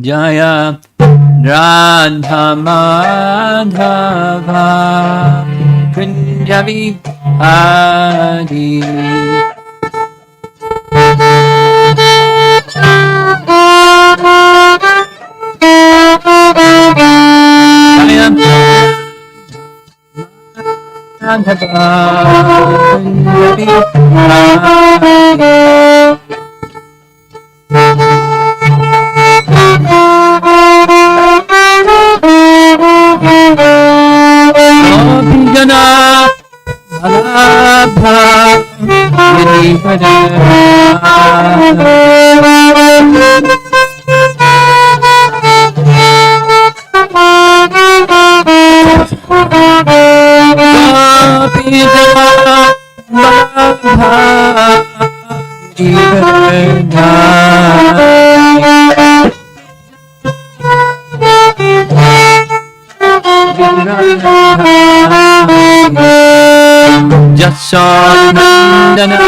Jaya Radha Madhava Kunjavi Adi Madhava Kunjavi Adi Jana Bhalabha Girivara Jasodandana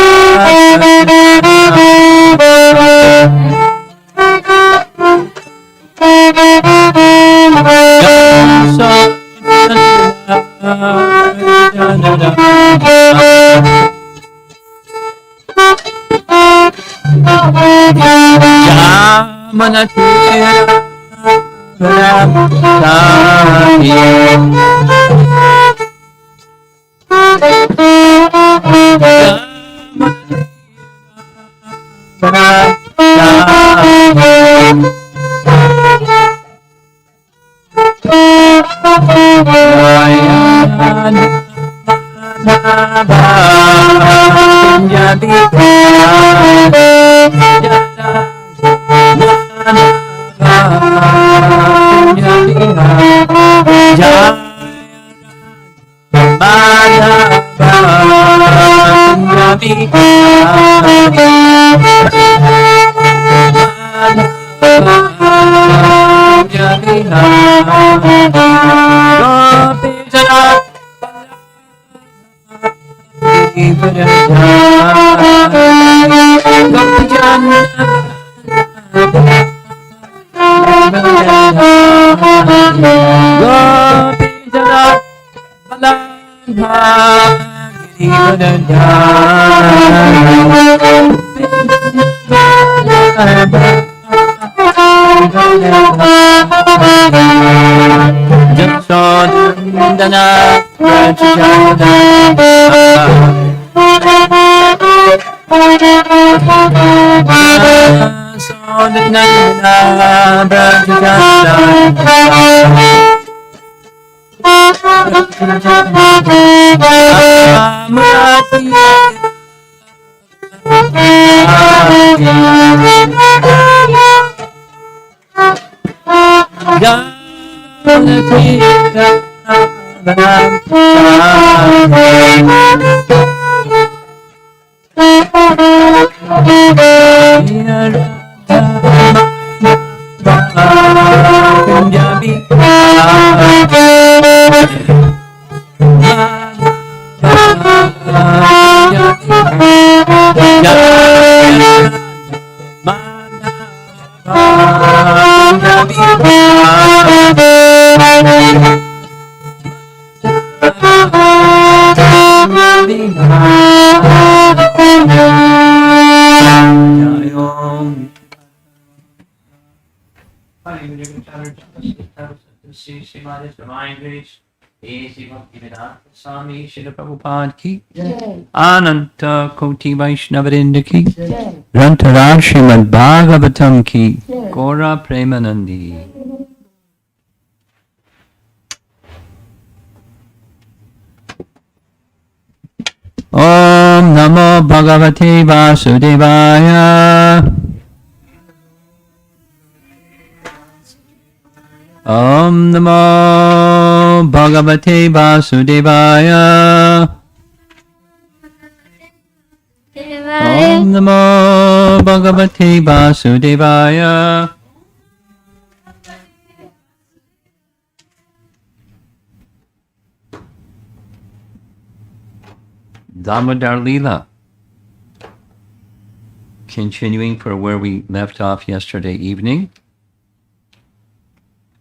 Swami Srila Prabhupada ki Ananta Koti Vaishnavarinda ki Grantaraj Srimad Bhagavatam ki Gora Premanandi. Om Namo Bhagavate Vasudevaya. Om Namo Bhagavate Vasudevaya. Om Namo Bhagavate Vasudevaya. Damodara Lila. Continuing for where we left off yesterday evening.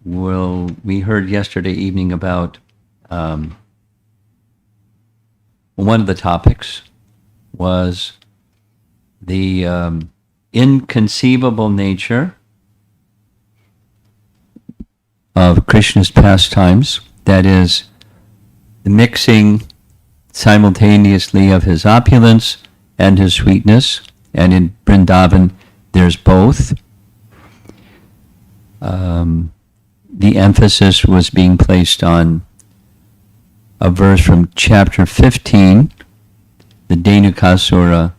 We heard yesterday evening about one of the topics was the inconceivable nature of Krishna's pastimes, that is, the mixing simultaneously of his opulence and his sweetness, and in Vrindavan there's both. The emphasis was being placed on a verse from chapter 15, the Dhenukasura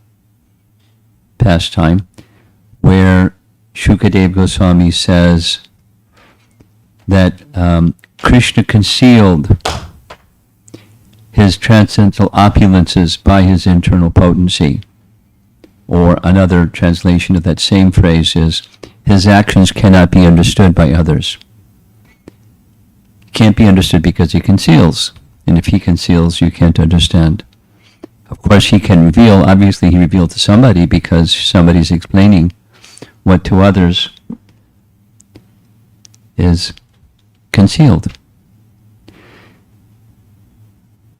pastime, where Shukadeva Goswami says that Krishna concealed his transcendental opulences by his internal potency. Or another translation of that same phrase is, his actions cannot be understood by others. Can't be understood because he conceals. And if he conceals, you can't understand. Of course, he can reveal. Obviously, he revealed to somebody because somebody's explaining what to others is concealed.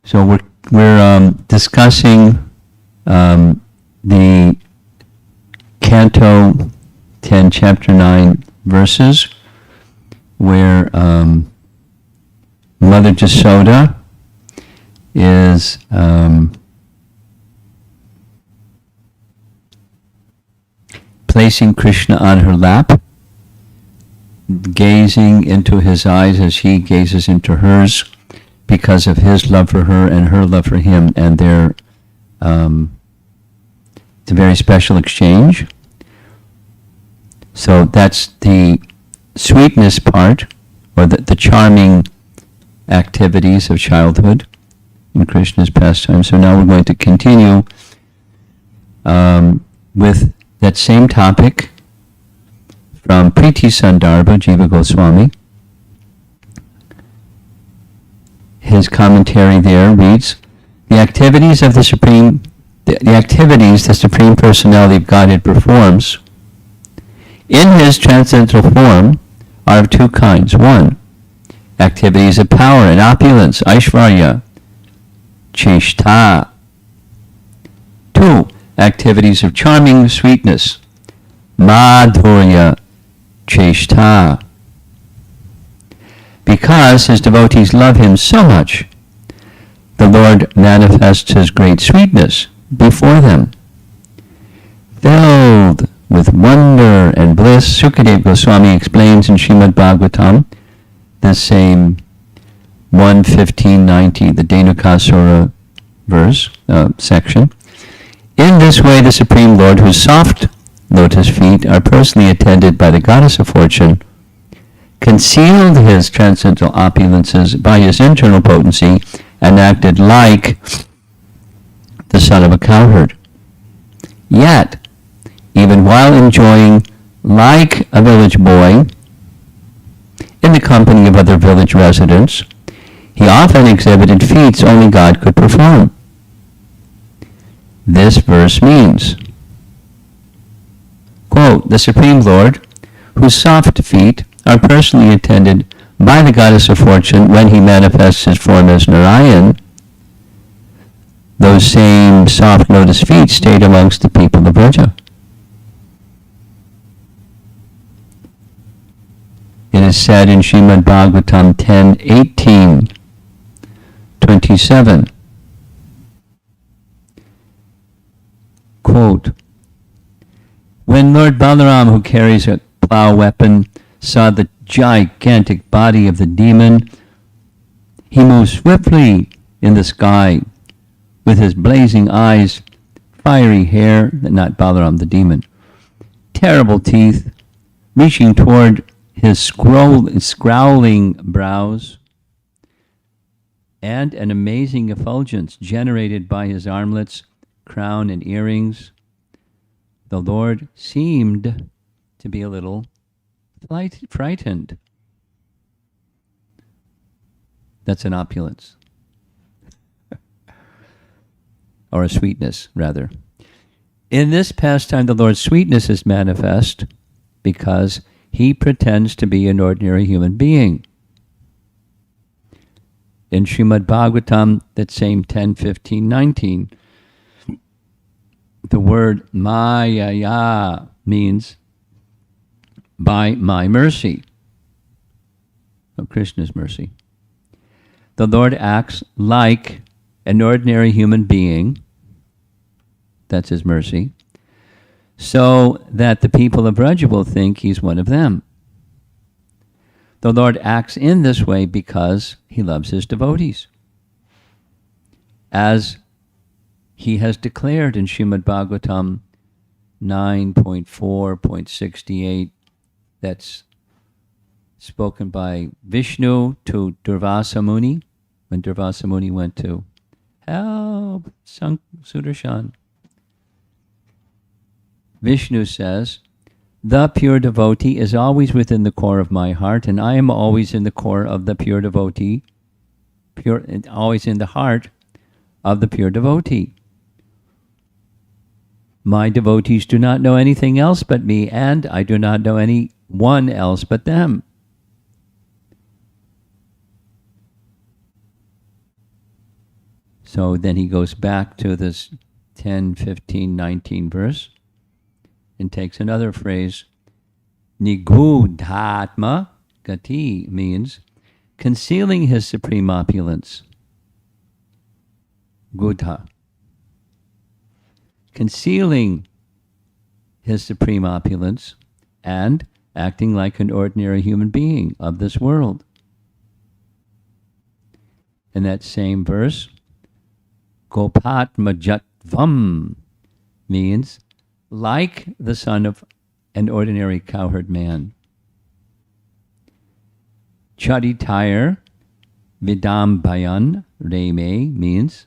So we're discussing the Canto 10, Chapter 9 verses where Mother Jasoda is placing Krishna on her lap, gazing into his eyes as he gazes into hers because of his love for her and her love for him, and their it's a very special exchange. So that's the sweetness part, or the charming activities of childhood in Krishna's pastime. So now we're going to continue with that same topic from Priti Sandarbha, Jiva Goswami. His commentary there reads, the activities the Supreme Personality of Godhead performs in his transcendental form are of two kinds. One, activities of power and opulence, Aishvarya, Cheshta. Two, activities of charming sweetness, Madhurya, Cheshta. Because his devotees love him so much, the Lord manifests his great sweetness before them. Filled with wonder and bliss, Sukadeva Goswami explains in Srimad Bhagavatam, the same 1:15-90, the Dhenukasura verse, section. In this way, the Supreme Lord, whose soft lotus feet are personally attended by the goddess of fortune, concealed his transcendental opulences by his internal potency and acted like the son of a cowherd. Yet, even while enjoying like a village boy in the company of other village residents, he often exhibited feats only God could perform. This verse means, quote, the Supreme Lord, whose soft feet are personally attended by the goddess of fortune when he manifests his form as Narayan, those same soft lotus feet stayed amongst the people of Vraja. It is said in Srimad Bhagavatam 10:18-27, quote, when Lord Balaram, who carries a plow weapon, saw the gigantic body of the demon, he moved swiftly in the sky with his blazing eyes, fiery hair, not Balaram the demon, terrible teeth, reaching toward his scowling brows, and an amazing effulgence generated by his armlets, crown, and earrings. The Lord seemed to be a little frightened. That's an opulence. or a sweetness, rather. In this pastime, the Lord's sweetness is manifest because he pretends to be an ordinary human being. In Srimad Bhagavatam, that same 10, 15, 19, the word Mayaya means by my mercy. So Krishna's mercy. The Lord acts like an ordinary human being. That's his mercy. So that the people of Braja will think he's one of them. The Lord acts in this way because he loves his devotees. As he has declared in Srimad Bhagavatam 9.4.68, that's spoken by Vishnu to Durvasa Muni, when Durvasa Muni went to help Sudarshan. Vishnu says, the pure devotee is always within the core of my heart, and I am always in the core of the pure devotee, always in the heart of the pure devotee. My devotees do not know anything else but me, and I do not know anyone else but them. So then he goes back to this 10, 15, 19 verse and takes another phrase. Nigudhatma gati means concealing his supreme opulence. Gudha. Concealing his supreme opulence and acting like an ordinary human being of this world. In that same verse, Gopatmajatvam means like the son of an ordinary cowherd man. Charitayar Vidambayan Reme means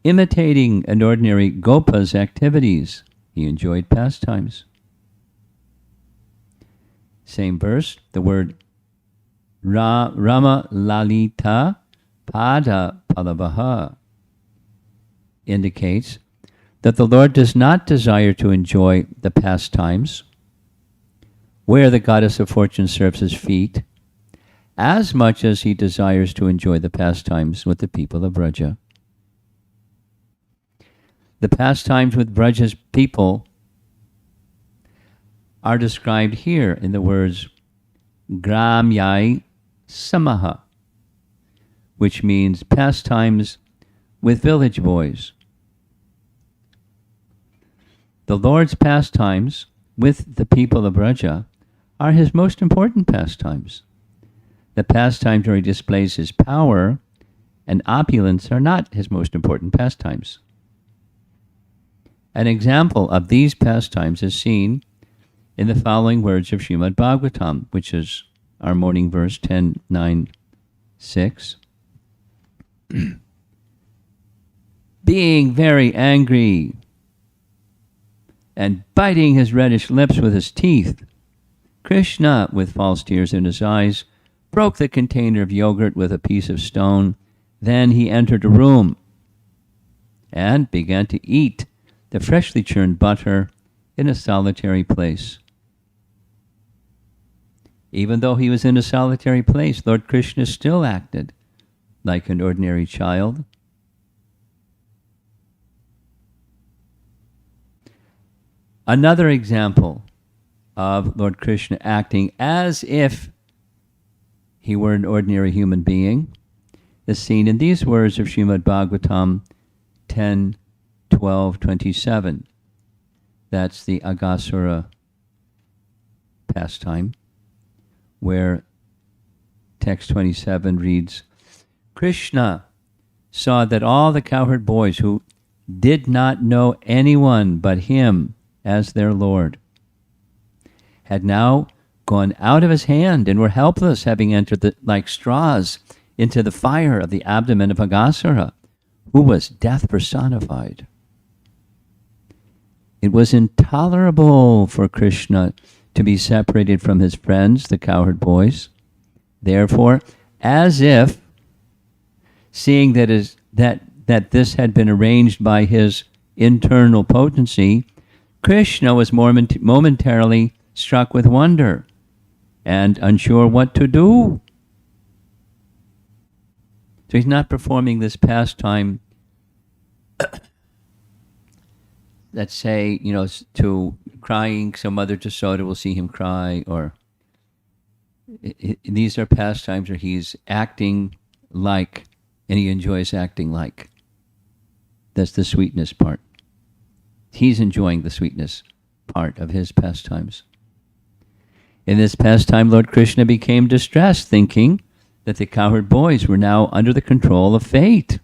imitating an ordinary gopa's activities. He enjoyed pastimes. Same verse, the word Rama Lalita Pada Palavaha indicates that the Lord does not desire to enjoy the pastimes where the goddess of fortune serves his feet as much as he desires to enjoy the pastimes with the people of Braja. The pastimes with Braja's people are described here in the words Gramyai Samaha, which means pastimes with village boys. The Lord's pastimes with the people of Braja are his most important pastimes. The pastimes where he displays his power and opulence are not his most important pastimes. An example of these pastimes is seen in the following words of Srimad Bhagavatam, which is our morning verse 10.9.6. Being very angry and biting his reddish lips with his teeth, Krishna, with false tears in his eyes, broke the container of yogurt with a piece of stone. Then he entered a room and began to eat the freshly churned butter in a solitary place. Even though he was in a solitary place, Lord Krishna still acted like an ordinary child. Another example of Lord Krishna acting as if he were an ordinary human being is seen in these words of Srimad Bhagavatam 10:12-27. That's the Aghasura pastime, where text 27 reads, Krishna saw that all the cowherd boys who did not know anyone but him as their Lord had now gone out of his hand and were helpless, having entered like straws into the fire of the abdomen of Aghasura, who was death personified. It was intolerable for Krishna to be separated from his friends, the cowherd boys. Therefore, as if seeing that that this had been arranged by his internal potency, Krishna was momentarily struck with wonder and unsure what to do. So he's not performing this pastime, let's say, to crying, so Mother Jasoda will see him cry, or these are pastimes where he's acting like, and he enjoys acting like. That's the sweetness part. He's enjoying the sweetness part of his pastimes. In this pastime, Lord Krishna became distressed, thinking that the cowherd boys were now under the control of fate.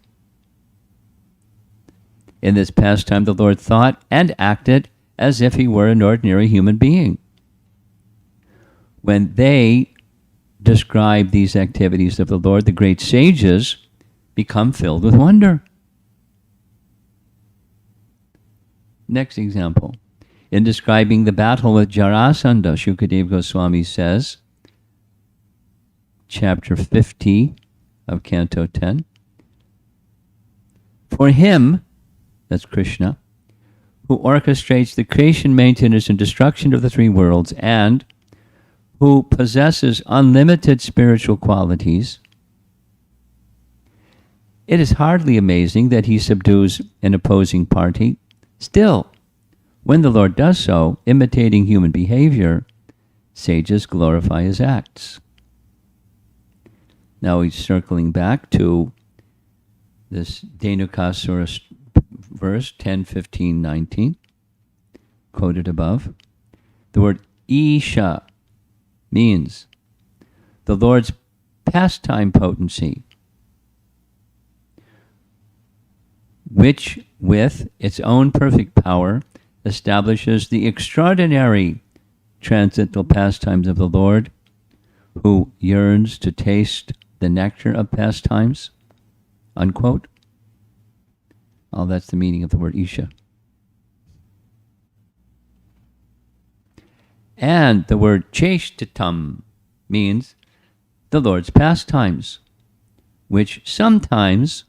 In this pastime, the Lord thought and acted as if he were an ordinary human being. When they describe these activities of the Lord, the great sages become filled with wonder. Next example. In describing the battle with Jarasandha, Shukadeva Goswami says, chapter 50 of Canto 10, for him, that's Krishna, who orchestrates the creation, maintenance, and destruction of the three worlds, and who possesses unlimited spiritual qualities, it is hardly amazing that he subdues an opposing party. Still, when the Lord does so, imitating human behavior, sages glorify his acts. Now he's circling back to this Dhenukasura verse 10, 15, 19, quoted above. The word Isha means the Lord's pastime potency, which with its own perfect power establishes the extraordinary transcendental pastimes of the Lord, who yearns to taste the nectar of pastimes, unquote. Oh, that's the meaning of the word Isha. And the word Cheshtatam means the Lord's pastimes, which sometimes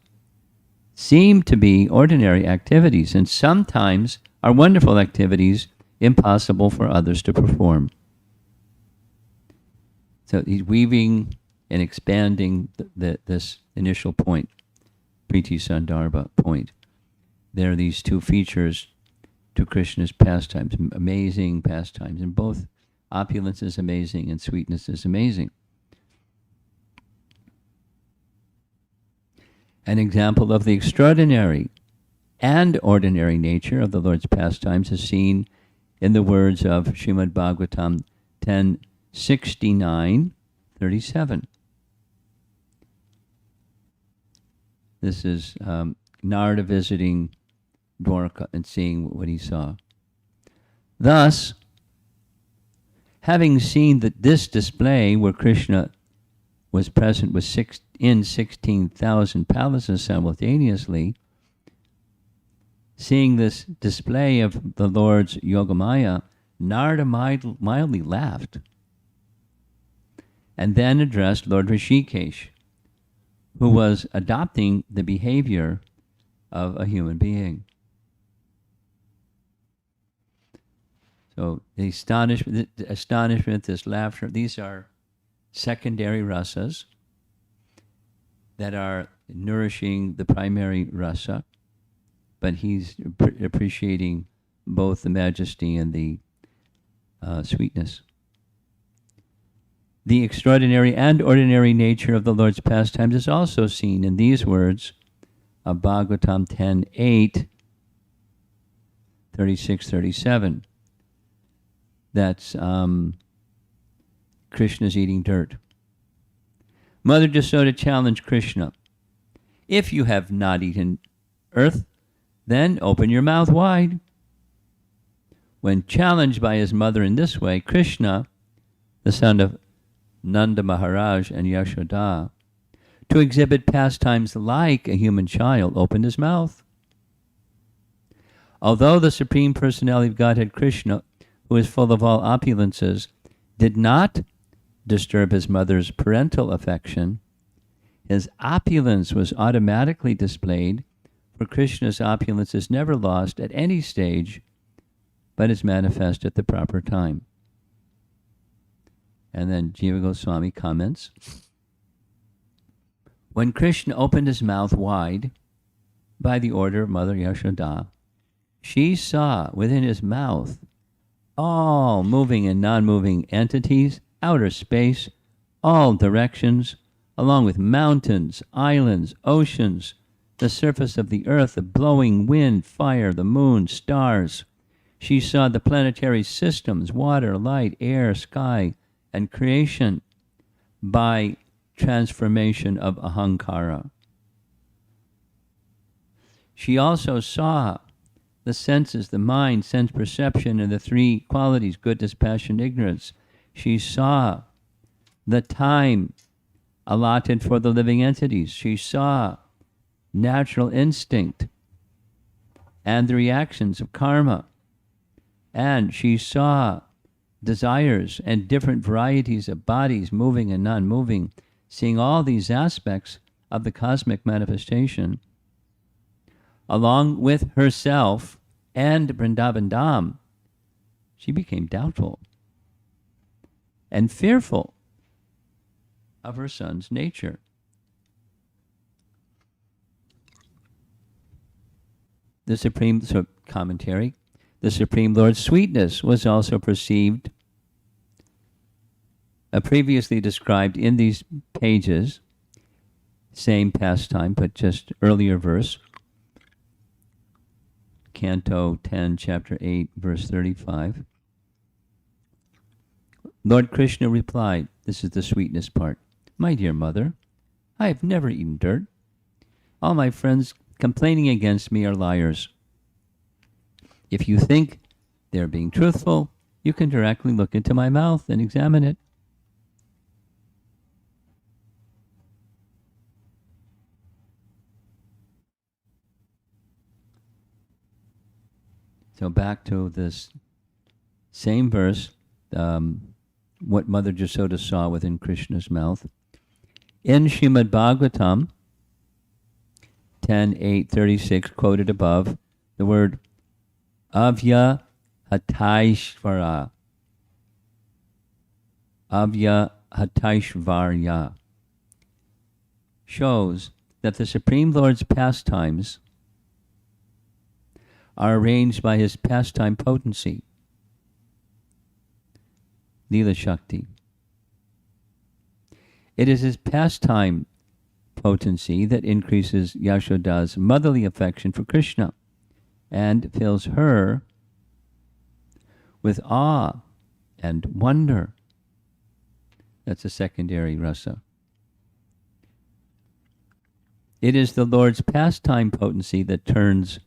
seem to be ordinary activities and sometimes are wonderful activities impossible for others to perform. So he's weaving and expanding this initial point, Priti Sandarbha point. There are these two features to Krishna's pastimes, amazing pastimes, and both opulence is amazing and sweetness is amazing. An example of the extraordinary and ordinary nature of the Lord's pastimes is seen in the words of Srimad Bhagavatam 10:69-37. This is Narada visiting Dwarka and seeing what he saw. Thus, having seen that this display where Krishna was present in 16,000 palaces simultaneously, seeing this display of the Lord's Yogamaya, Narada mildly laughed and then addressed Lord Rishikesh, who was adopting the behavior of a human being. So the astonishment, this laughter, these are secondary rasas that are nourishing the primary rasa, but he's appreciating both the majesty and the sweetness. The extraordinary and ordinary nature of the Lord's pastimes is also seen in these words of Bhagavatam 10:8, 36-37. That's Krishna's eating dirt. Mother Jasoda challenged Krishna, if you have not eaten earth, then open your mouth wide. When challenged by his mother in this way, Krishna, the son of Nanda Maharaj and Yashoda, to exhibit pastimes like a human child, opened his mouth. Although the Supreme Personality of Godhead Krishna, who is full of all opulences, did not disturb his mother's parental affection, his opulence was automatically displayed For Krishna's opulence is never lost at any stage, but is manifest at the proper time. And then Jiva Goswami comments, when Krishna opened his mouth wide by the order of Mother Yashoda, she saw within his mouth all moving and non-moving entities, outer space, all directions, along with mountains, islands, oceans, the surface of the earth, the blowing wind, fire, the moon, stars. She saw the planetary systems, water, light, air, sky, and creation by transformation of ahankara. She also saw the senses, the mind, sense perception, and the three qualities, goodness, passion, ignorance. She saw the time allotted for the living entities. She saw natural instinct and the reactions of karma. And she saw desires and different varieties of bodies, moving and non-moving, seeing all these aspects of the cosmic manifestation, along with herself and Vrindavan Dham. She became doubtful and fearful of her son's nature. The Supreme Commentary, the Supreme Lord's sweetness was also perceived, previously described in these pages, same pastime, but just earlier verse, Canto 10, Chapter 8, verse 35. Lord Krishna replied, this is the sweetness part, my dear mother, I have never eaten dirt. All my friends complaining against me are liars. If you think they're being truthful, you can directly look into my mouth and examine it. So back to this same verse, what Mother Jasoda saw within Krishna's mouth. In Srimad Bhagavatam 10:8-36, quoted above, the word Avya Hataishvara, Avya Hataishvarya, shows that the Supreme Lord's pastimes are arranged by his pastime potency, Leela Shakti. It is his pastime potency that increases Yashoda's motherly affection for Krishna and fills her with awe and wonder. That's a secondary rasa. It is the Lord's pastime potency that turns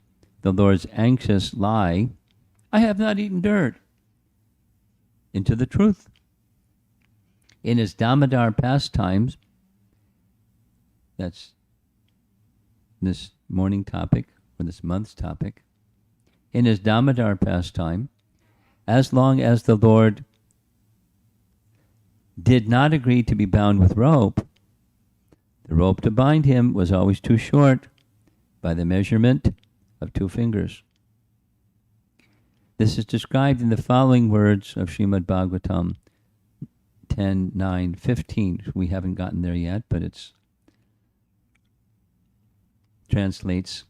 the Lord's anxious lie, I have not eaten dirt, into the truth. In his Damodara pastimes, that's this morning topic, or this month's topic, in his Damodara pastime, as long as the Lord did not agree to be bound with rope, the rope to bind him was always too short by the measurement of 2 fingers. This is described in the following words of Srimad Bhagavatam 10:9-15. We haven't gotten there yet, but it translates,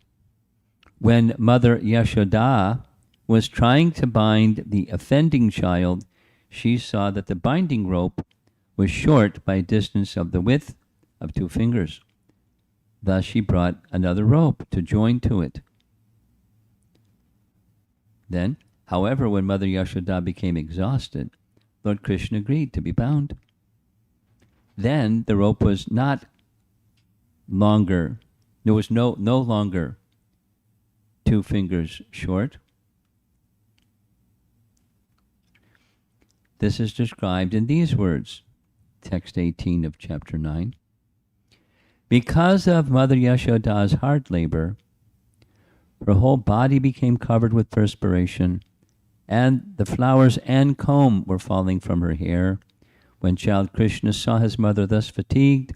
when Mother Yashoda was trying to bind the offending child, she saw that the binding rope was short by a distance of the width of 2 fingers. Thus she brought another rope to join to it. Then, however, when Mother Yashoda became exhausted, Lord Krishna agreed to be bound. Then the rope was not longer, there was no longer 2 fingers short. This is described in these words, text 18 of chapter 9. Because of Mother Yashoda's hard labor, her whole body became covered with perspiration, and the flowers and comb were falling from her hair. When child Krishna saw his mother thus fatigued,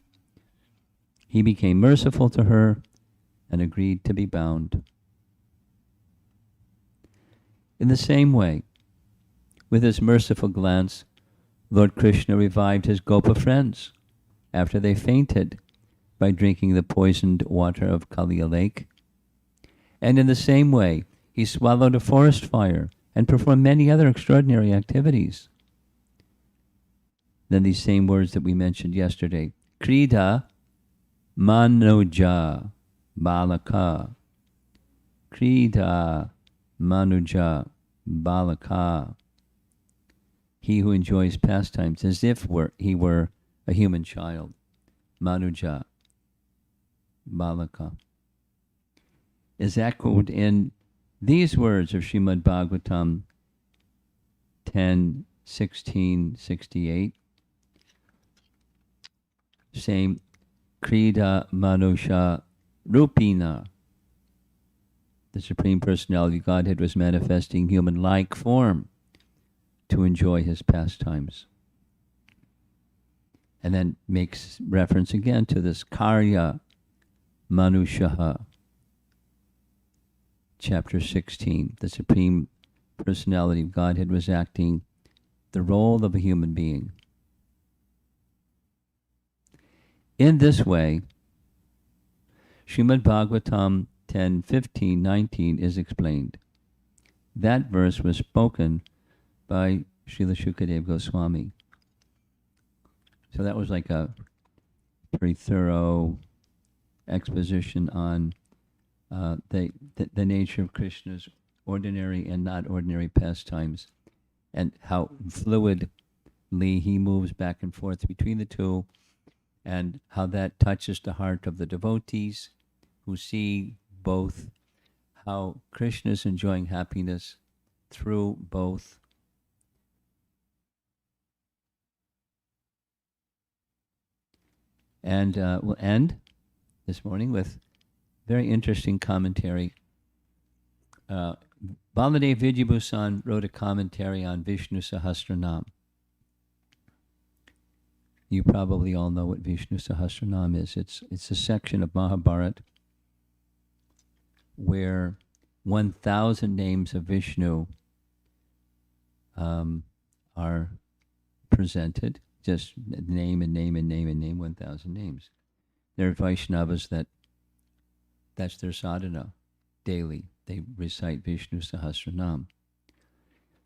he became merciful to her and agreed to be bound. In the same way, with his merciful glance, Lord Krishna revived his Gopa friends after they fainted by drinking the poisoned water of Kaliya lake. And in the same way, he swallowed a forest fire and performed many other extraordinary activities. Then these same words that we mentioned yesterday. Krida Manuja Balaka. Krida Manuja Balaka. He who enjoys pastimes as if he were a human child. Manuja Balaka. Is echoed in these words of Srimad Bhagavatam 10:16-68. Same Krida Manusha Rupina. The Supreme Personality of Godhead was manifesting human-like form to enjoy his pastimes. And then makes reference again to this Karya Manushaha. Chapter 16, the Supreme Personality of Godhead was acting the role of a human being. In this way, Srimad Bhagavatam 10:15-19 is explained. That verse was spoken by Srila Shukadeva Goswami. So that was like a pretty thorough exposition on the nature of Krishna's ordinary and not ordinary pastimes, and how fluidly he moves back and forth between the two, and how that touches the heart of the devotees who see both, how Krishna is enjoying happiness through both. And we'll end this morning with very interesting commentary. Baladev Vidyabhusan wrote a commentary on Vishnu Sahasranam. You probably all know what Vishnu Sahasranam is. It's a section of Mahabharata where 1,000 names of Vishnu are presented. Just name and name and name and name, 1,000 names. There are Vaishnavas that's their sadhana daily. They recite Vishnu Sahasranam.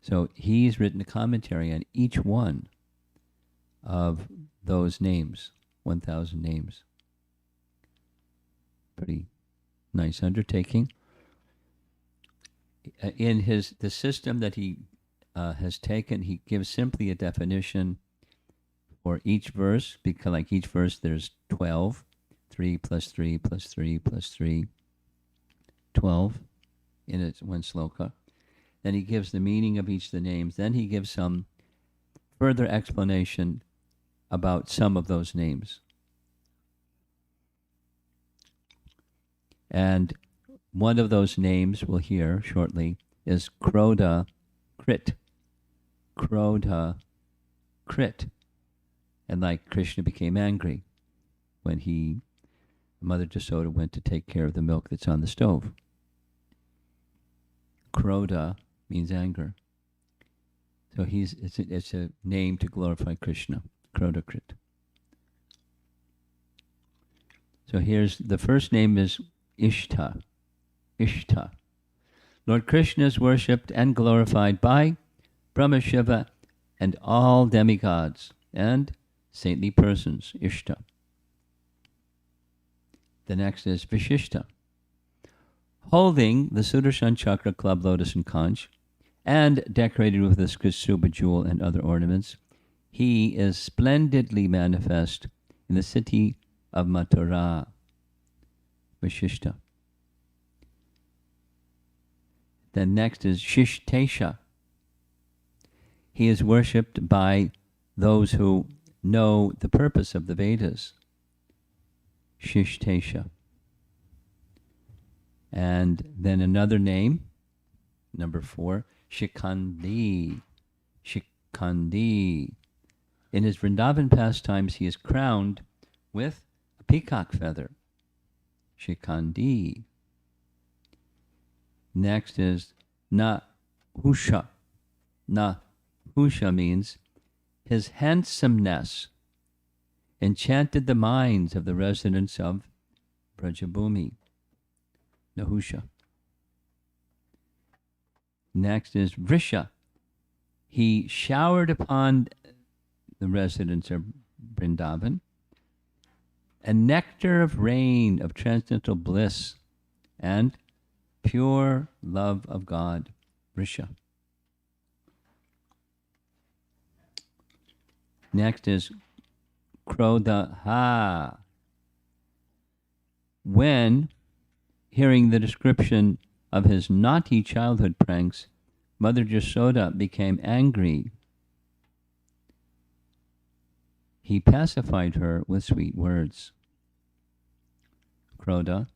So he's written a commentary on each one of those names, 1,000 names. Pretty nice undertaking. In the system that he has taken, he gives simply a definition for each verse, because like each verse there's 12, 3 plus 3 plus 3 plus 3, 12 in its one sloka. Then he gives the meaning of each of the names. Then he gives some further explanation about some of those names. And one of those names we'll hear shortly is Krodha Krit. Krodha Krit. And like Krishna became angry when Mother Jasoda went to take care of the milk that's on the stove. Krodha means anger. So it's a name to glorify Krishna, Krodakrit. So here's, the first name is Ishta. Ishta. Lord Krishna is worshipped and glorified by Brahma, Shiva, and all demigods and saintly persons, Ishta. The next is Vishishta. Holding the Sudarshan Chakra, club, lotus, and conch, and decorated with this Ksuba jewel and other ornaments, he is splendidly manifest in the city of Mathura, Vishishta. Then next is Shishtesha. He is worshipped by those who know the purpose of the Vedas, Shishtesha. And then another name, number 4, Shikandi. Shikandi. In his Vrindavan pastimes, he is crowned with a peacock feather. Shikandi. Next is Nahusha. Nahusha means his handsomeness enchanted the minds of the residents of Brajabhumi. Nahusha. Next is Vrisha. He showered upon the residents of Vrindavan a nectar of rain of transcendental bliss and pure love of God. Vrisha. Next is Krodha. When, hearing the description of his naughty childhood pranks, Mother Jasoda became angry. He pacified her with sweet words. Krodha,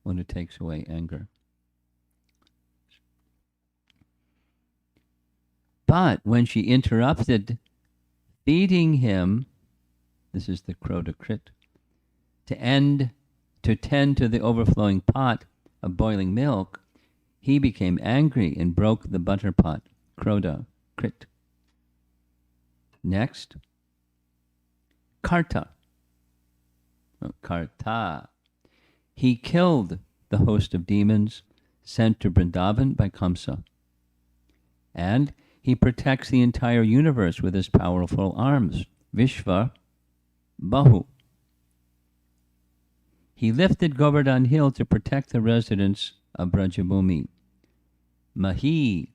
when it takes away anger. But when she interrupted feeding him, this is the Krodha Krit, to tend to the overflowing pot of boiling milk, he became angry and broke the butter pot. Krodha Krit. Next, Karta. Karta. He killed the host of demons sent to Vrindavan by Kamsa. And he protects the entire universe with his powerful arms. Vishva Bahu. He lifted Govardhan Hill to protect the residents of Brajabhumi. Mahi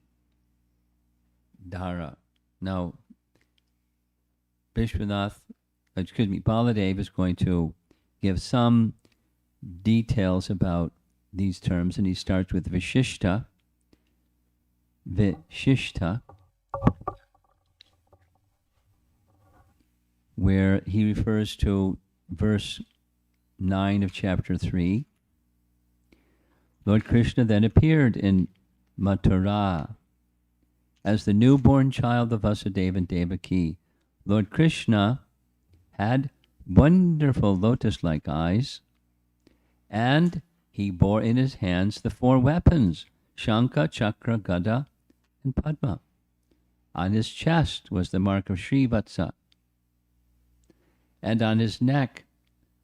Dhara. Now, Baladev is going to give some details about these terms, and he starts with Vishishta. Vishishta, where he refers to verse 9 of chapter 3. Lord Krishna then appeared in Mathura as the newborn child of Vasudeva and Devaki. Lord Krishna had wonderful lotus-like eyes, and he bore in his hands the 4 weapons, Shankha, Chakra, Gada, and Padma. On his chest was the mark of Srivatsa, and on his neck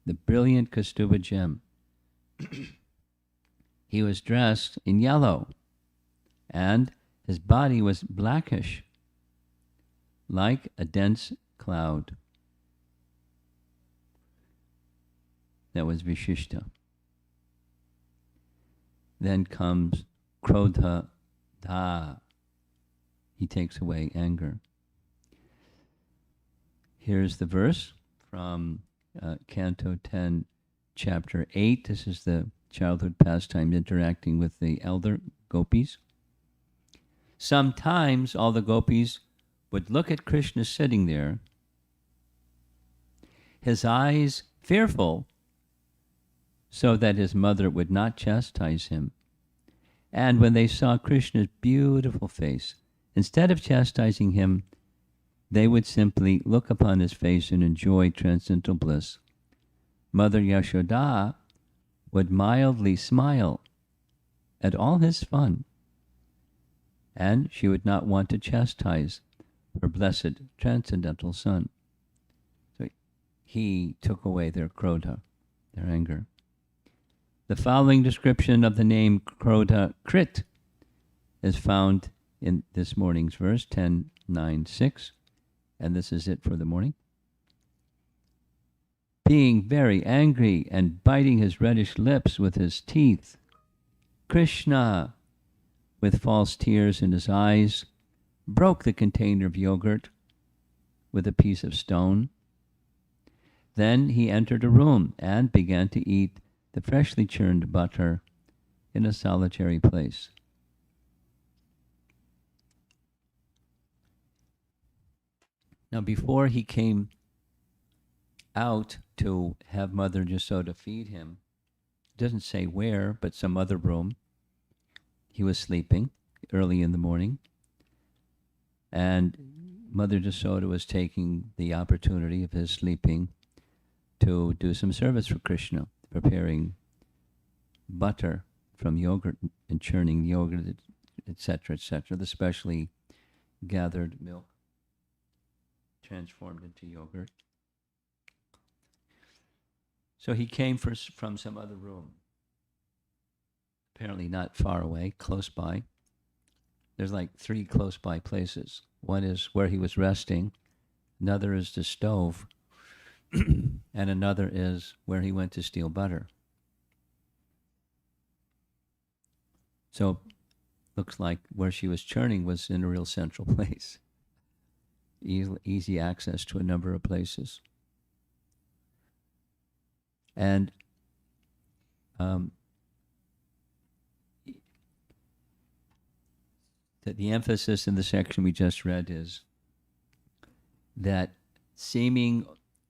the brilliant Kaustubha gem. He was dressed in yellow, and his body was blackish, like a dense cloud. That was Vishishta. Then comes Krodha Dha. He takes away anger. Here's the verse from Canto 10, Chapter 8. This is the childhood pastime interacting with the elder gopis. Sometimes all the gopis would look at Krishna sitting there, his eyes fearful, so that his mother would not chastise him. And when they saw Krishna's beautiful face, instead of chastising him, they would simply look upon his face and enjoy transcendental bliss. Mother Yashoda would mildly smile at all his fun, and she would not want to chastise her blessed transcendental son. So he took away their krodha, their anger. The following description of the name Krodha Krit is found in this morning's verse, 10.9.6, and this is it for the morning. Being very angry and biting his reddish lips with his teeth, Krishna, with false tears in his eyes, broke the container of yogurt with a piece of stone. Then he entered a room and began to eat the freshly churned butter in a solitary place. Now, before he came out to have Mother Jasoda feed him, it doesn't say where, but some other room, he was sleeping early in the morning, and Mother Jasoda was taking the opportunity of his sleeping to do some service for Krishna. preparing butter from yogurt and churning yogurt, etc., etc., the specially gathered milk transformed into yogurt. So he came from some other room, apparently not far away, close by. There's like 3 close by places. One is where he was resting, another is the stove, and another is where he went to steal butter. So looks like where she was churning was in a real central place. Easy access to a number of places. And the emphasis in the section we just read is that seeming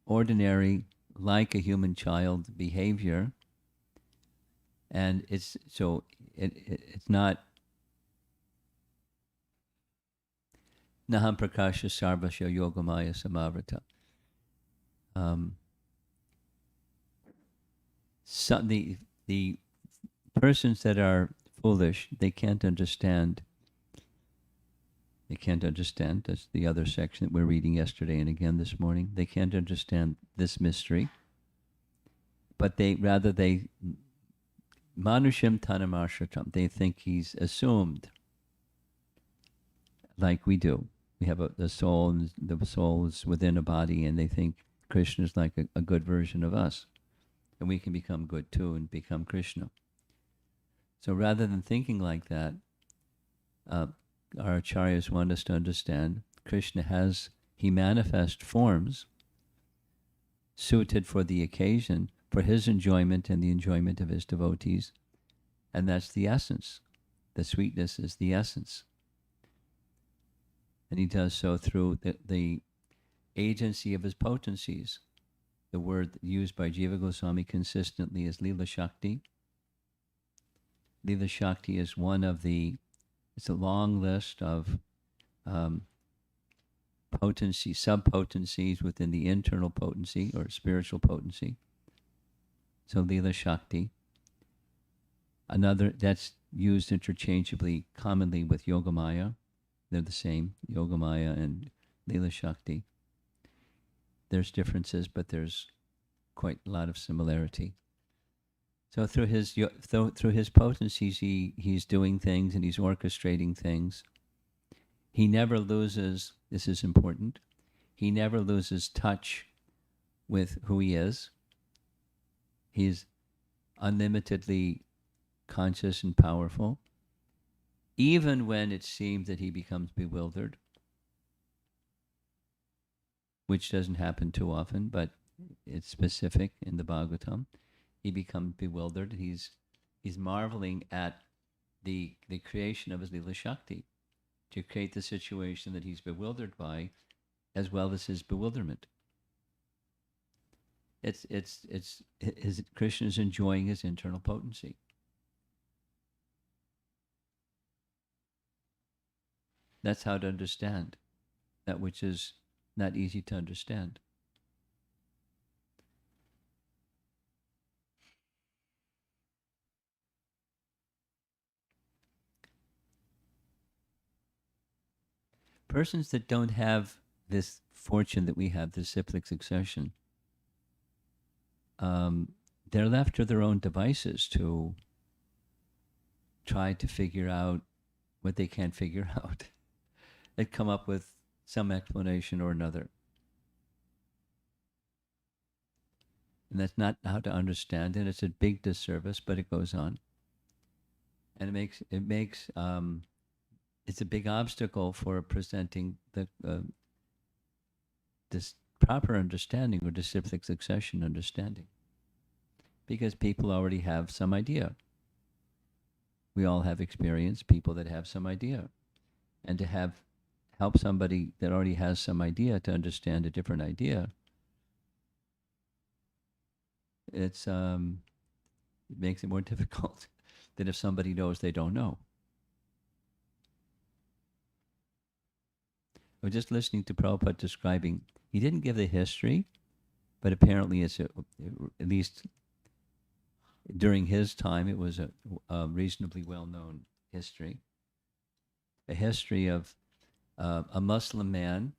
ordinary, like a human child behavior, and it's not Naham Prakasha Sarvasya Yogamaya Samavrata. The persons that are foolish, they can't understand. They can't understand. That's the other section that we're reading yesterday and again this morning. They can't understand this mystery. But they Manushim Tanamashatam, they think he's assumed, like we do. We have the soul, and the soul is within a body, and they think Krishna is like a good version of us. And we can become good too and become Krishna. So rather than thinking like that, our acharyas want us to understand Krishna he manifests forms suited for the occasion, for his enjoyment and the enjoyment of his devotees. And that's the essence. The sweetness is the essence. And he does so through the agency of his potencies. The word used by Jiva Goswami consistently is Leela Shakti. Leela Shakti is it's a long list of potency, sub-potencies within the internal potency or spiritual potency. So Leela Shakti. Another that's used interchangeably commonly with Yogamaya. They're the same, Yogamaya and Leela Shakti. There's differences, but there's quite a lot of similarity. So through his potencies, he's doing things and he's orchestrating things. He never loses, this is important, he never loses touch with who he is. He's unlimitedly conscious and powerful, even when it seems that he becomes bewildered, which doesn't happen too often, but it's specific in the Bhagavatam. He becomes bewildered. He's marveling at the creation of his Leela Shakti to create the situation that he's bewildered by, as well as his bewilderment. Krishna is enjoying his internal potency. That's how to understand that which is not easy to understand. Persons that don't have this fortune that we have, this cyclic succession, they're left to their own devices to try to figure out what they can't figure out. They come up with some explanation or another. And that's not how to understand it. It's a big disservice, but it goes on. And it's a big obstacle for presenting this proper understanding or disciplic succession understanding. Because people already have some idea. We all have experienced people that have some idea. And to help somebody that already has some idea to understand a different idea, it makes it more difficult than if somebody knows they don't know. I was just listening to Prabhupada describing, he didn't give the history, but apparently it's at least during his time, it was a reasonably well-known history, a history of a Muslim man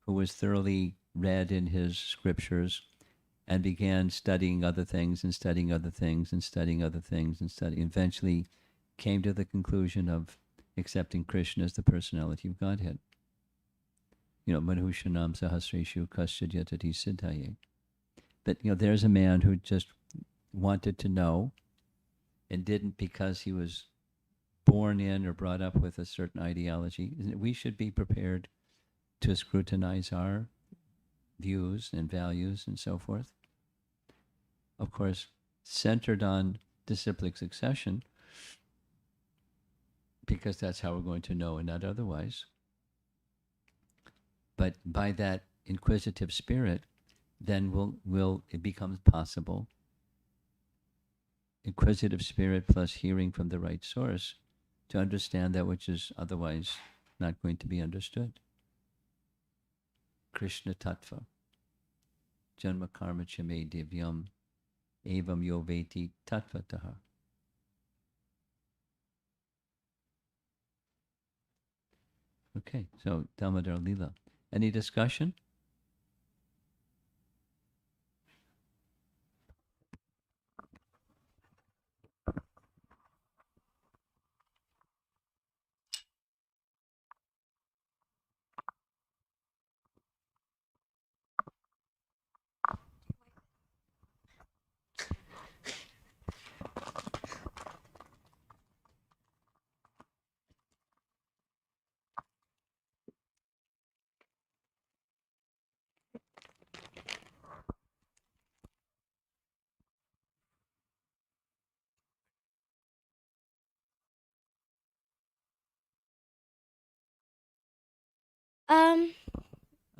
who was thoroughly read in his scriptures and began studying other things and studying other things and studying other things and studying. Eventually came to the conclusion of accepting Krishna as the personality of Godhead. Manhushanam Sahasreshu Kasyajatati Siddhaye. But, there's a man who just wanted to know and didn't because he was born in or brought up with a certain ideology. We should be prepared to scrutinize our views and values and so forth. Of course, centered on disciplic succession, because that's how we're going to know and not otherwise. But by that inquisitive spirit, then it becomes possible. Inquisitive spirit plus hearing from the right source to understand that which is otherwise not going to be understood. Krishna Tattva. Janma karma chame divyam evam yo veti tattvataha. Okay, so Damodara Lila. Any discussion?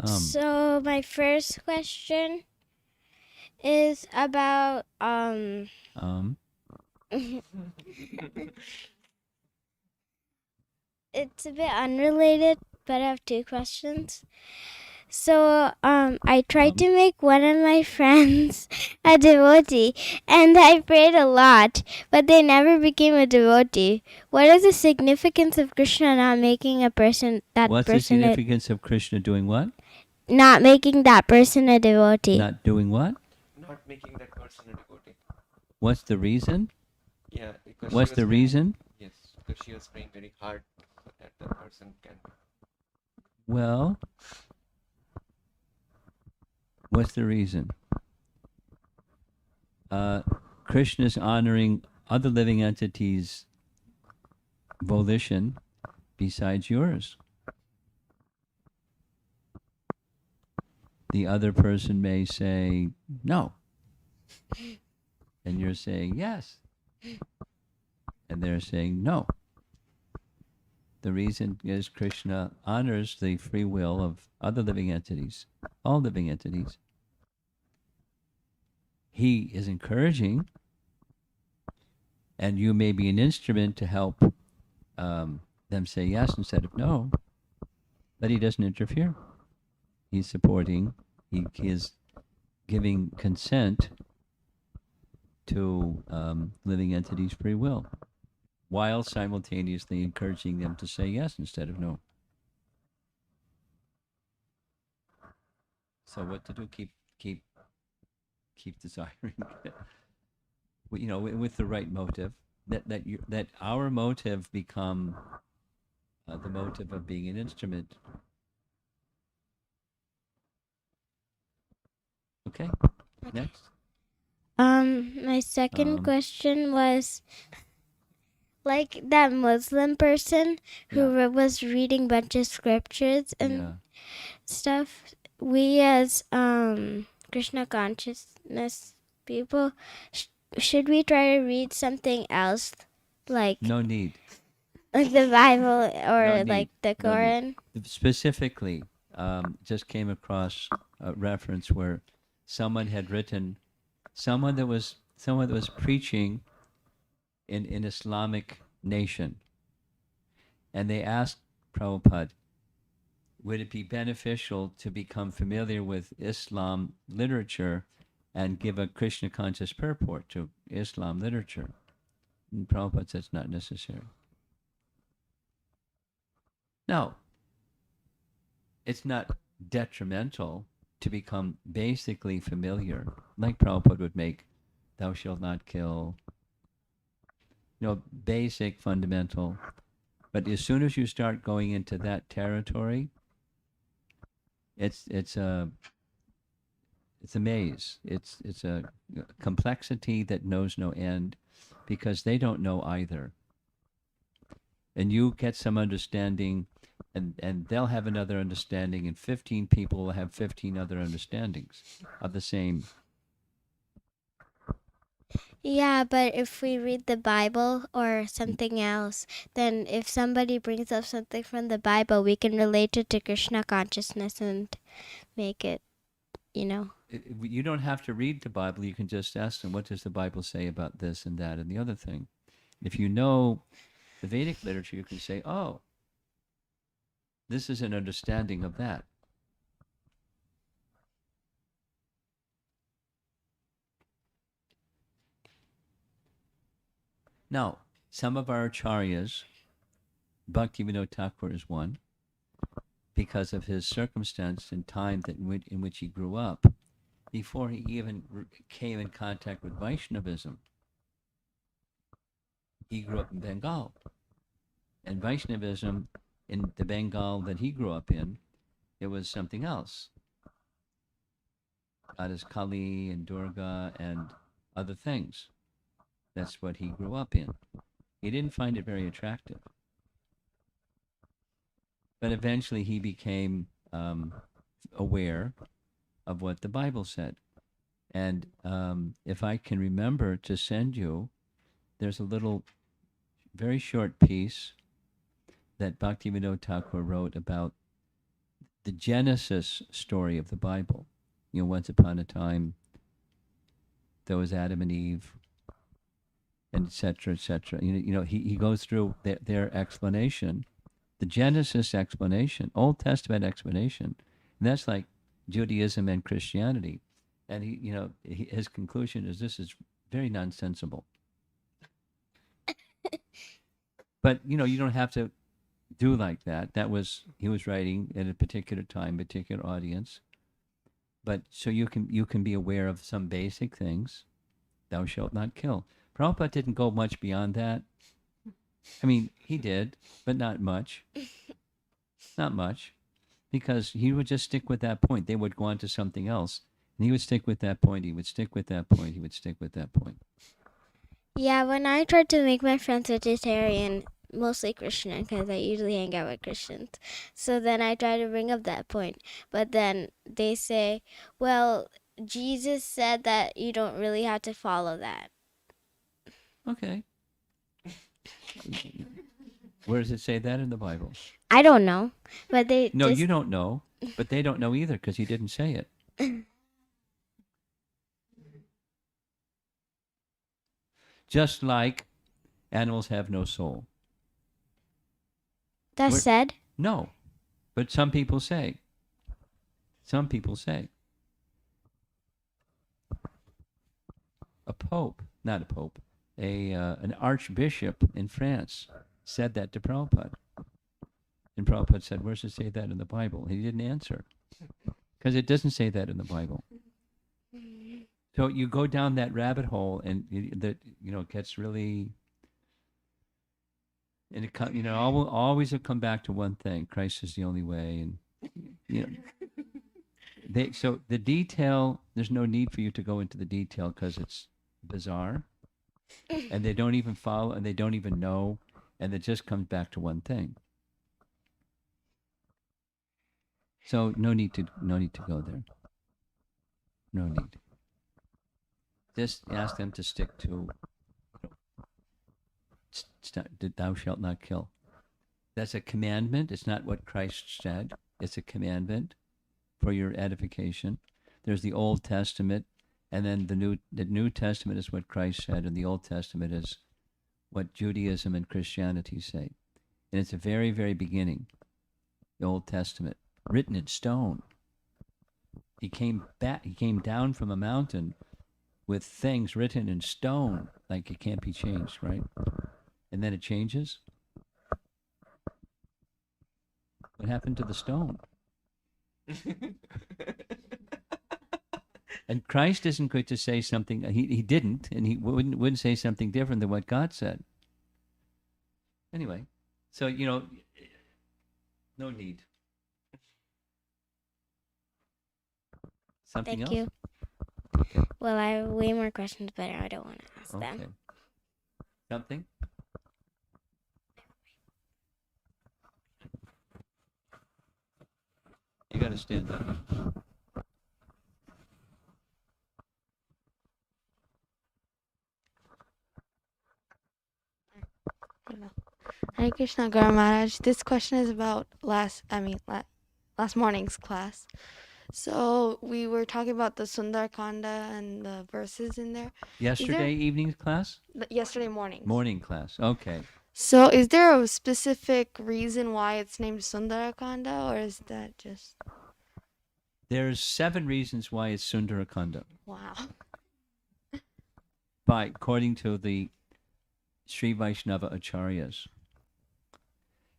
So my first question is about it's a bit unrelated, but I have two questions. So I tried to make one of my friends a devotee, and I prayed a lot, but they never became a devotee. What is the significance of Krishna not making a person What's the significance of Krishna doing what? Not making that person a devotee. Not doing what? Not making that person a devotee. What's the reason? Yeah, because what's the reason? Yes, because she was praying very hard so that the person can. Well, what's the reason? Krishna's honoring other living entities' volition besides yours. The other person may say no, and you're saying yes, and they're saying no. The reason is Krishna honors the free will of other living entities, all living entities. He is encouraging, and you may be an instrument to help them say yes instead of no, but he doesn't interfere. He's supporting, he is giving consent to living entities' free will, while simultaneously encouraging them to say yes instead of no. So what to do? Keep desiring, with the right motive. That our motive become the motive of being an instrument. Okay. Next. My second question was, like that Muslim person who was reading a bunch of scriptures and stuff. We as Krishna consciousness people, should we try to read something else, like No need. like the Bible or No like the No Quran? Specifically, just came across a reference where someone had written, someone that was preaching in Islamic nation, and they asked Prabhupada, would it be beneficial to become familiar with Islam literature and give a Krishna conscious purport to Islam literature. And Prabhupada says it's not necessary. Now, it's not detrimental to become basically familiar, like Prabhupada would make, thou shalt not kill, basic, fundamental. But as soon as you start going into that territory, it's a maze. It's a complexity that knows no end, because they don't know either. And you get some understanding, and they'll have another understanding, and 15 people will have 15 other understandings of the same. Yeah, but if we read the Bible or something else, then if somebody brings up something from the Bible, we can relate it to Krishna consciousness and make it, You don't have to read the Bible. You can just ask them, what does the Bible say about this and that and the other thing? If you know the Vedic literature, you can say, oh, this is an understanding of that. Now, some of our acharyas, Bhaktivinoda Thakur is one, because of his circumstance and time in which he grew up, before he even came in contact with Vaishnavism. He grew up in Bengal. And Vaishnavism in the Bengal that he grew up in, it was something else. Goddess Kali and Durga and other things. That's what he grew up in. He didn't find it very attractive. But eventually he became aware of what the Bible said. And if I can remember to send you, there's a little, very short piece that Bhaktivinoda Thakur wrote about the Genesis story of the Bible. Once upon a time, there was Adam and Eve, and et cetera, et cetera. He goes through their explanation, the Genesis explanation, Old Testament explanation. And that's like Judaism and Christianity. And his conclusion is this is very nonsensical. But, you don't have to do like that. He was writing at a particular time, particular audience. But so you can be aware of some basic things. Thou shalt not kill. Prabhupada didn't go much beyond that. I mean, he did, but not much. Not much. Because he would just stick with that point. They would go on to something else. And he would stick with that point. He would stick with that point. He would stick with that point. Yeah, when I tried to make my friends vegetarian, mostly Christian, because I usually hang out with Christians. So then I try to bring up that point. But then they say, well, Jesus said that you don't really have to follow that. Okay. Where does it say that in the Bible? I don't know. But you don't know. But they don't know either, because he didn't say it. Just like animals have no soul. That's said? No. But some people say. Some people say. A pope, not a pope, an archbishop in France said that to Prabhupada. And Prabhupada said, where's it say that in the Bible? He didn't answer. Because it doesn't say that in the Bible. So you go down that rabbit hole, and it gets really, and it always will come back to one thing: Christ is the only way, and so the detail. There's no need for you to go into the detail because it's bizarre, and they don't even follow, and they don't even know, and it just comes back to one thing. So no need to go there. No need. Just ask them to stick to, thou shalt not kill. That's a commandment. It's not what Christ said. It's a commandment for your edification. There's the Old Testament, and then the New Testament is what Christ said, and the Old Testament is what Judaism and Christianity say. And it's the very, very beginning, the Old Testament, written in stone. He came back. He came down from a mountain with things written in stone, like it can't be changed, right? And then it changes. What happened to the stone? And Christ isn't going to say something. He didn't, and he wouldn't say something different than what God said. Anyway, so no need. Something Thank else? you. Okay. Well, I have way more questions, but I don't want to ask Okay. them. Something? You got to stand up. Hare Krishna, Guru Maharaj. This question is about last morning's class. So we were talking about the Sundarkanda and the verses in there. Yesterday evening's class? Yesterday morning. Morning class. Okay. So is there a specific reason why it's named Sundarakanda, or is that just... There's 7 reasons why it's Sundarakanda. Wow. According to the Sri Vaishnava Acharyas.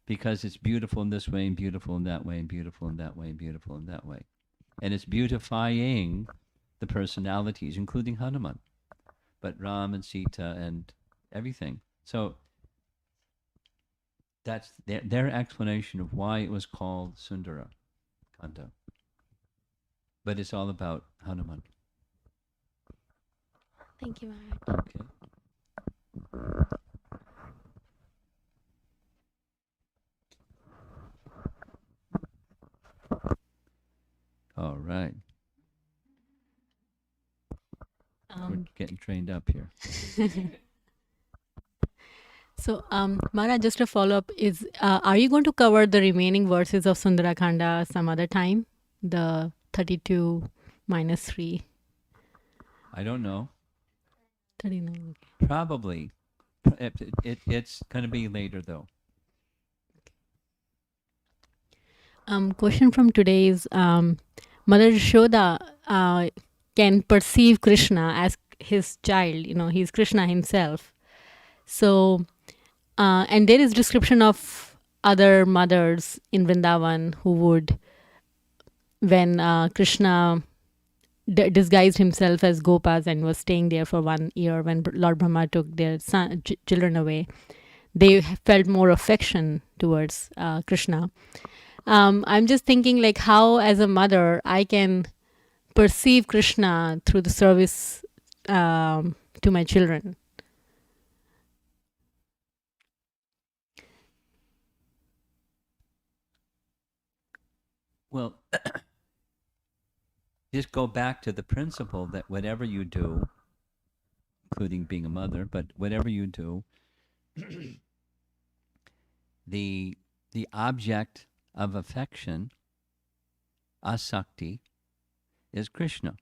Because it's beautiful in this way, and beautiful in that way, and beautiful in that way, and beautiful in that way. And it's beautifying the personalities, including Hanuman, but Ram and Sita and everything. So that's their explanation of why it was called Sundara Kanda. But it's all about Hanuman. Thank you, Maharaj. Okay. All right. We're getting trained up here. So, Mara, just a follow-up is, are you going to cover the remaining verses of Sundarakanda some other time? The 32 minus 3. I don't know. 39. Probably. It's going to be later, though. Question from today is, Mother Yashoda can perceive Krishna as his child. He's Krishna himself. So, and there is description of other mothers in Vrindavan who would, when Krishna disguised himself as Gopas and was staying there for 1 year when Lord Brahma took their children away, they felt more affection towards Krishna. I'm just thinking, like, how as a mother I can perceive Krishna through the service to my children. Well, just go back to the principle that whatever you do, including being a mother, but whatever you do, the object of affection, asakti, is Krishna.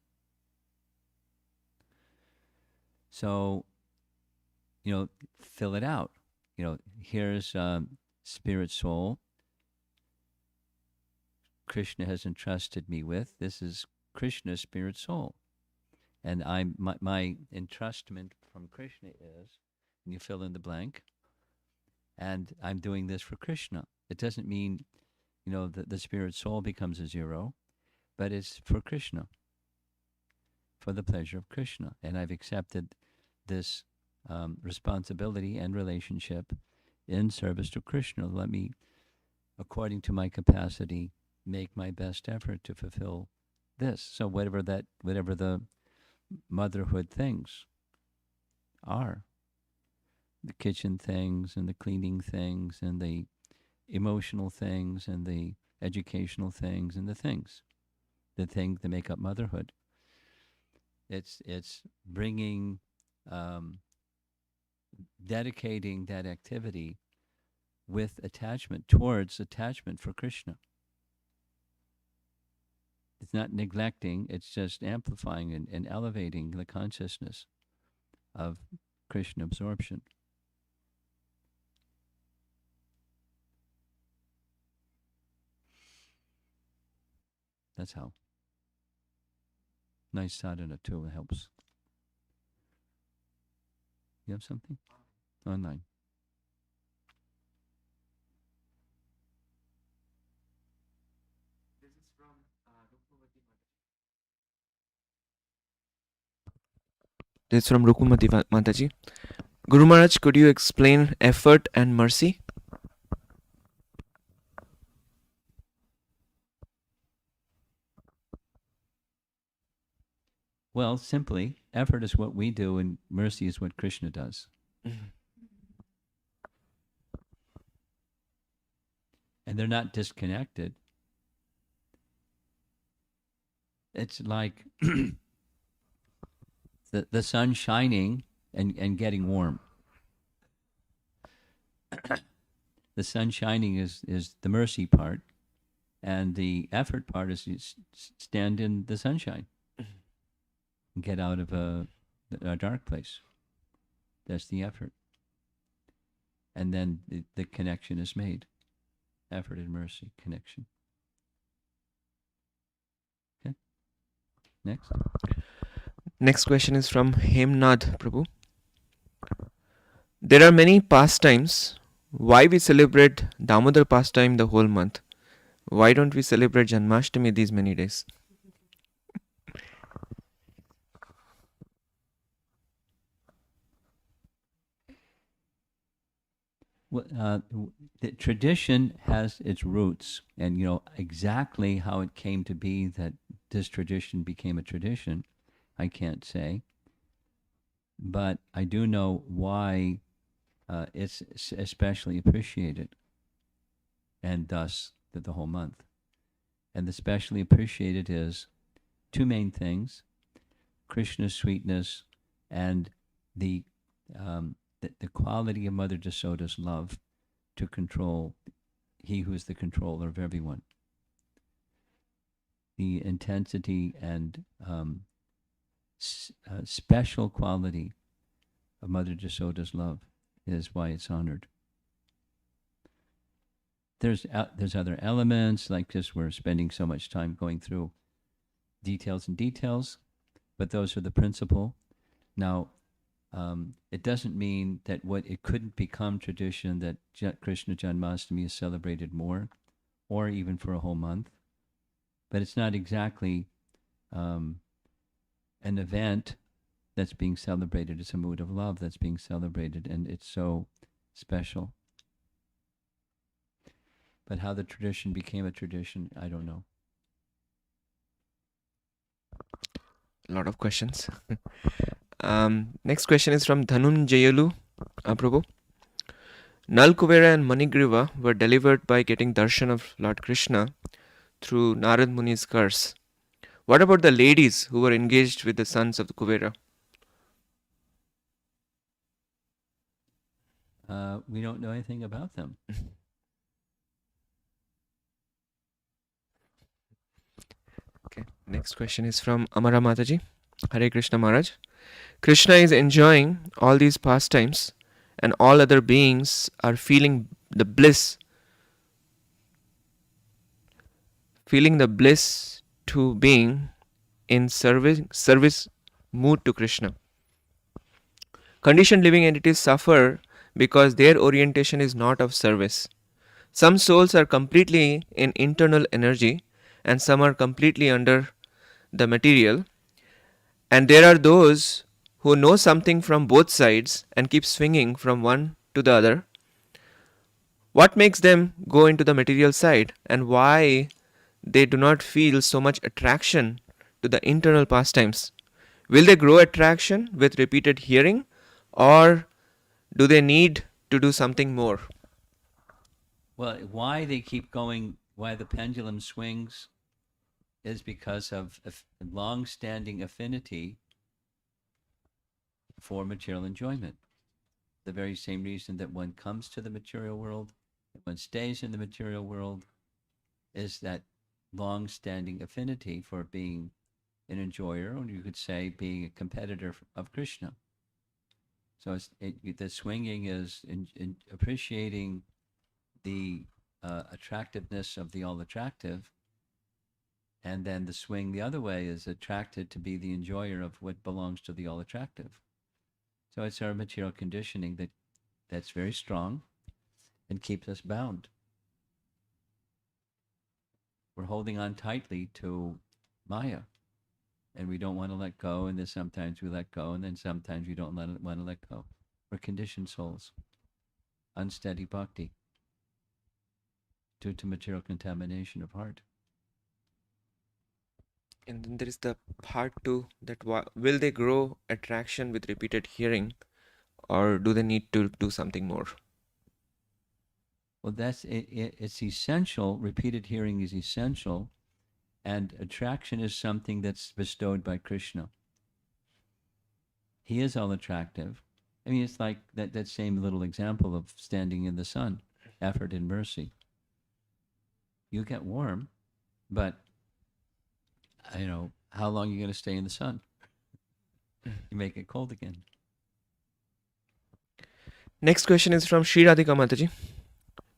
So, fill it out. Here's spirit soul. Krishna has entrusted me with. This is Krishna's spirit soul. And my entrustment from Krishna is, and you fill in the blank, and I'm doing this for Krishna. It doesn't mean, that the spirit soul becomes a 0, but it's for Krishna, for the pleasure of Krishna. And I've accepted this responsibility and relationship in service to Krishna. Let me, according to my capacity, make my best effort to fulfill this. So whatever the motherhood things are, the kitchen things and the cleaning things and the emotional things and the educational things and the things that make up motherhood. It's bringing, dedicating that activity with towards attachment for Krishna. It's not neglecting, it's just amplifying and elevating the consciousness of Krishna absorption. That's how. Nice sadhana too, it helps. You have something? Online. This is from Rukumati Mataji. Guru Maharaj, could you explain effort and mercy? Well, simply, effort is what we do and mercy is what Krishna does. Mhm. And they're not disconnected. It's like the sun shining and getting warm. The sun shining is the mercy part, and the effort part is you stand in the sunshine and get out of a dark place. That's the effort. And then the connection is made. Effort and mercy, connection. Okay. Next. Next question is from Hemnad Prabhu. There are many pastimes. Why we celebrate Damodar pastime the whole month? Why don't we celebrate Janmashtami these many days? Well, the tradition has its roots, and exactly how it came to be that this tradition became a tradition, I can't say. But I do know why it's especially appreciated, and thus the whole month. And the specially appreciated is two main things: Krishna's sweetness and the quality of Mother Jasoda's love to control he who is the controller of everyone. The intensity and special quality of Mother Jasoda's love is why it's honored. There's other elements, like just we're spending so much time going through details, but those are the principle. Now, it doesn't mean that it couldn't become tradition that Krishna Janmashtami is celebrated more, or even for a whole month. But it's not exactly an event that's being celebrated. It's a mood of love that's being celebrated, and it's so special. But how the tradition became a tradition, I don't know. A lot of questions. Next question is from Dhanunjayalu Prabhu. Nal Kuvera and Manigriva were delivered by getting darshan of Lord Krishna through Narad Muni's curse. What about the ladies who were engaged with the sons of the Kuvera? We don't know anything about them. Okay. Next question is from Amara Mataji. Hare Krishna Maharaj. Krishna is enjoying all these pastimes and all other beings are feeling the bliss to being in service mood to Krishna. Conditioned living entities suffer because their orientation is not of service. Some souls are completely in internal energy and some are completely under the material, and there are those who know something from both sides and keep swinging from one to the other. What makes them go into the material side, and why they do not feel so much attraction to the internal pastimes? Will they grow attraction with repeated hearing, or do they need to do something more? Well, why they keep going, why the pendulum swings, is because of a long-standing affinity for material enjoyment. The very same reason that one comes to the material world, that one stays in the material world, is that long-standing affinity for being an enjoyer, or you could say being a competitor of Krishna. So the swinging is in appreciating the attractiveness of the all-attractive, And then the swing the other way is attracted to be the enjoyer of what belongs to the all attractive. So it's our material conditioning that's very strong and keeps us bound. We're holding on tightly to Maya, and we don't want to let go, and then sometimes we let go, and then sometimes we don't want to let go. We're conditioned souls, unsteady bhakti, due to material contamination of heart. And then there is the part 2, that will they grow attraction with repeated hearing, or do they need to do something more? Well, that's it, it's essential. Repeated hearing is essential, and attraction is something that's bestowed by Krishna. He is all attractive. I mean, it's like that same little example of standing in the sun, effort and mercy. You get warm, but how long are you going to stay in the sun? You make it cold again. Next question is from Sri Radhika Mataji.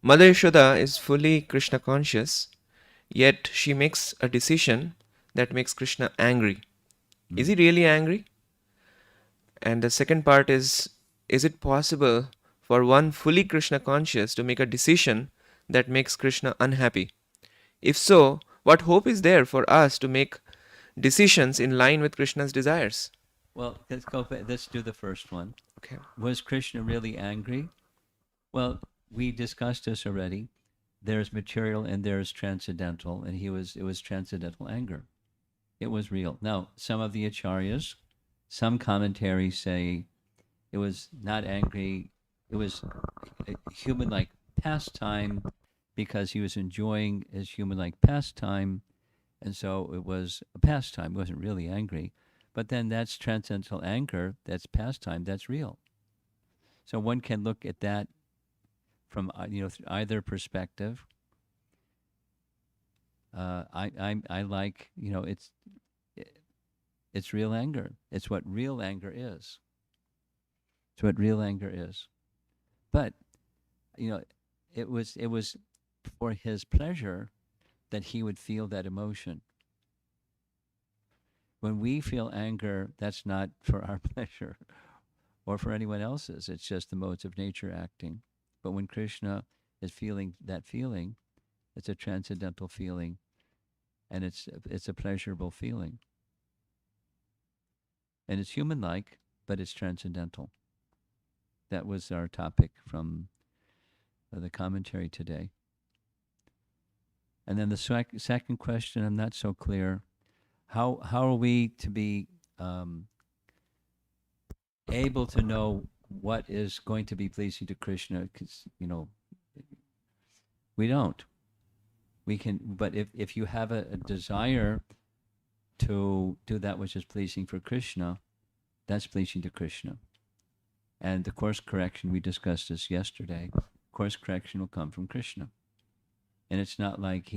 Mother Yashoda is fully Krishna conscious, yet she makes a decision that makes Krishna angry. Is he really angry? And the second part is it possible for one fully Krishna conscious to make a decision that makes Krishna unhappy? If so, what hope is there for us to make decisions in line with Krishna's desires? Well, let's go back. Let's do the first one. Okay. Was Krishna really angry? Well, we discussed this already. There's material and there's transcendental, and it was transcendental anger. It was real. Now, some of the acharyas, some commentaries say it was not angry. It was a human-like pastime because he was enjoying his human-like pastime, and so it was a pastime. It wasn't really angry. But then that's transcendental anger, that's pastime, that's real. So one can look at that from either perspective. I like it's real anger. It's what real anger is. It's what real anger is. But it was for his pleasure that he would feel that emotion. When we feel anger, that's not for our pleasure or for anyone else's. It's just the modes of nature acting. But when Krishna is feeling that feeling, it's a transcendental feeling, and it's a pleasurable feeling. And it's human-like, but it's transcendental. That was our topic from the commentary today. And then the second question, I'm not so clear. How are we to be able to know what is going to be pleasing to Krishna? Because we don't. We can, but if you have a desire to do that which is pleasing for Krishna, that's pleasing to Krishna. And the course correction, we discussed this yesterday. Course correction will come from Krishna, and it's not like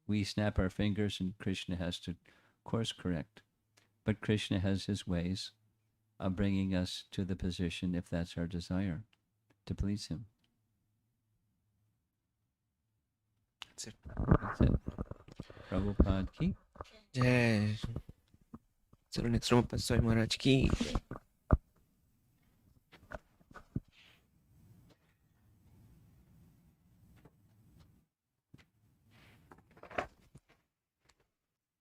we snap our fingers and Krishna has to course correct, but Krishna has his ways of bringing us to the position, if that's our desire, to please him. That's it. That's it. Prabhupada ki. Jai. So next Romapada Swami Maharaj ki.